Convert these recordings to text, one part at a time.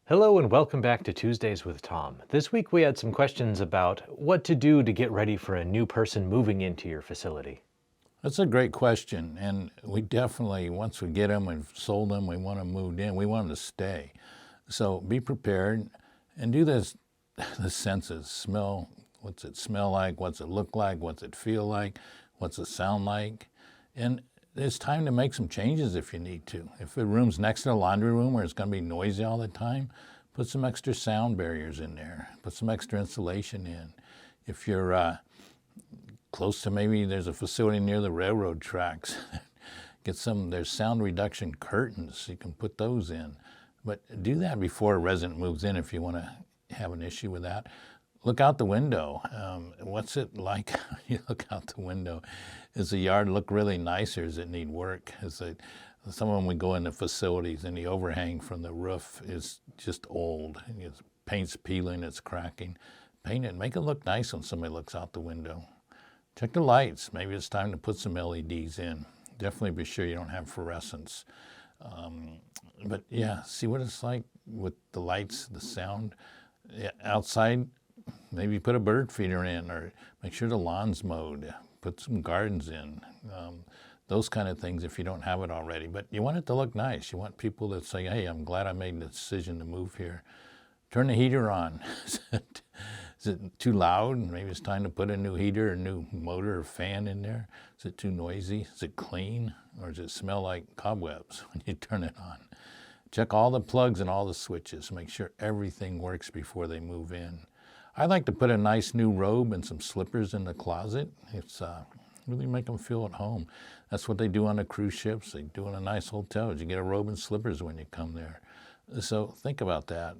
Hello and welcome back to Tuesdays with Tom. This week we had some questions about what to do to get ready for a new person moving into your facility. That's a great question, and we definitely, once we get them, we've sold them, we want them moved in, we want them to stay. So be prepared and do this, the senses, smell, what's it smell like, what's it look like, what's it feel like, what's it sound like, and it's time to make some changes if you need to. If the room's next to the laundry room where it's going to be noisy all the time, put some extra sound barriers in there, put some extra insulation in. If you're close to maybe there's a facility near the railroad tracks, there's sound reduction curtains, you can put those in. But do that before a resident moves in if you want to have an issue with that. Look out the window. What's it like when you look out the window? Does the yard look really nice, or does it need work? Some of them we go into facilities and the overhang from the roof is just old. Paint's peeling, it's cracking. Paint it, make it look nice when somebody looks out the window. Check the lights. Maybe it's time to put some LEDs in. Definitely be sure you don't have fluorescence. But yeah, see what it's like with the lights, the sound. Yeah, outside, maybe put a bird feeder in, or make sure the lawn's mowed. Put some gardens in. Those kind of things if you don't have it already. But you want it to look nice. You want people to say, hey, I'm glad I made the decision to move here. Turn the heater on. Is it too loud? Maybe it's time to put a new heater, a new motor or fan in there. Is it too noisy? Is it clean? Or does it smell like cobwebs when you turn it on? Check all the plugs and all the switches. Make sure everything works before they move in. I like to put a nice new robe and some slippers in the closet. It's really make them feel at home. That's what they do on the cruise ships. They do in a nice hotel. You get a robe and slippers when you come there. So think about that.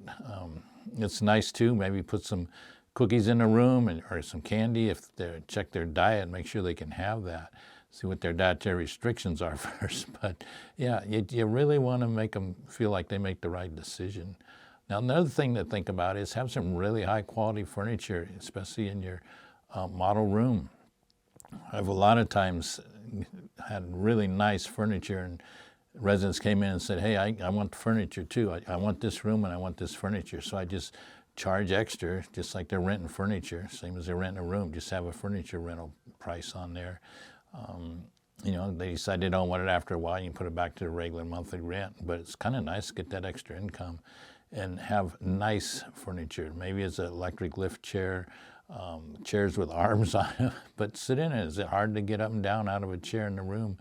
It's nice too. Maybe put some cookies in the room or some candy. If they check their diet, make sure they can have that. See what their dietary restrictions are first. But yeah, you really want to make them feel like they make the right decision. Now, another thing to think about is have some really high quality furniture, especially in your model room. I've a lot of times had really nice furniture, and residents came in and said, hey, I want furniture too. I want this room and I want this furniture. So I just charge extra, just like they're renting furniture, same as they're renting a room, just have a furniture rental price on there. They decide they don't want it after a while, you can put it back to the regular monthly rent, but it's kind of nice to get that extra income and have nice furniture. Maybe it's an electric lift chair, chairs with arms on it, but sit in it. Is it hard to get up and down out of a chair in the room?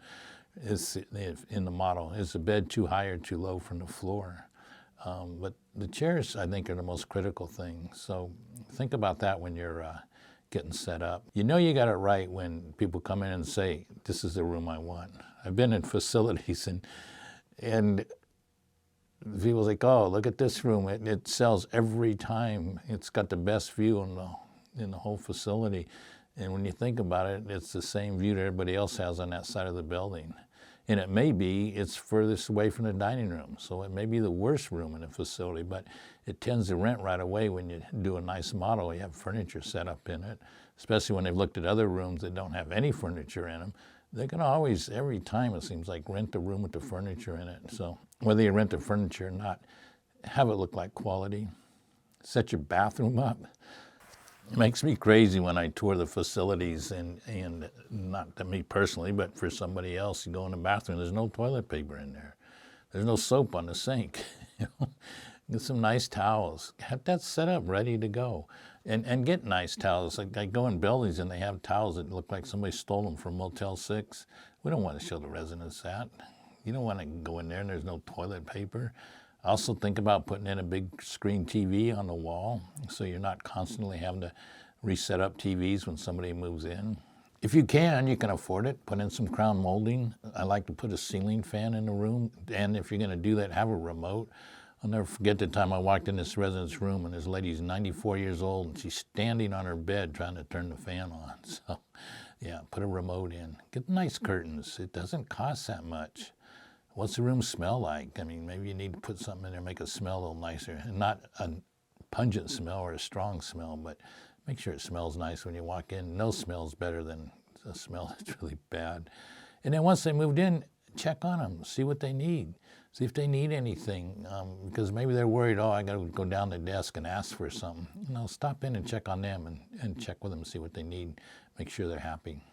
In the model, is the bed too high or too low from the floor? But the chairs, I think, are the most critical thing. So think about that when you're getting set up. You know you got it right when people come in and say, this is the room I want. I've been in facilities and people like, oh, look at this room. It sells every time. It's got the best view in the whole facility. And when you think about it, it's the same view that everybody else has on that side of the building. And it may be it's furthest away from the dining room, so it may be the worst room in the facility, but it tends to rent right away when you do a nice model. You have furniture set up in it, especially when they've looked at other rooms that don't have any furniture in them. They can always, every time it seems like, rent the room with the furniture in it. So whether you rent the furniture or not, have it look like quality. Set your bathroom up. It makes me crazy when I tour the facilities and not to me personally, but for somebody else, you go in the bathroom, there's no toilet paper in there. There's no soap on the sink. Get some nice towels. Have that set up, ready to go. And get nice towels. Like I go in buildings and they have towels that look like somebody stole them from Motel 6. We don't want to show the residents that. You don't want to go in there and there's no toilet paper. Also think about putting in a big screen TV on the wall so you're not constantly having to reset up TVs when somebody moves in. If you can afford it, put in some crown molding. I like to put a ceiling fan in the room, and if you're going to do that, have a remote. I'll never forget the time I walked in this resident's room and this lady's 94 years old and she's standing on her bed trying to turn the fan on. So yeah, put a remote in. Get nice curtains. It doesn't cost that much. What's the room smell like? I mean, maybe you need to put something in there, make it smell a little nicer. And not a pungent smell or a strong smell, but make sure it smells nice when you walk in. No smell's better than a smell that's really bad. And then once they moved in, check on them, see what they need, see if they need anything, because maybe they're worried, oh, I got to go down the desk and ask for something. Stop in and check on them and check with them, see what they need, make sure they're happy.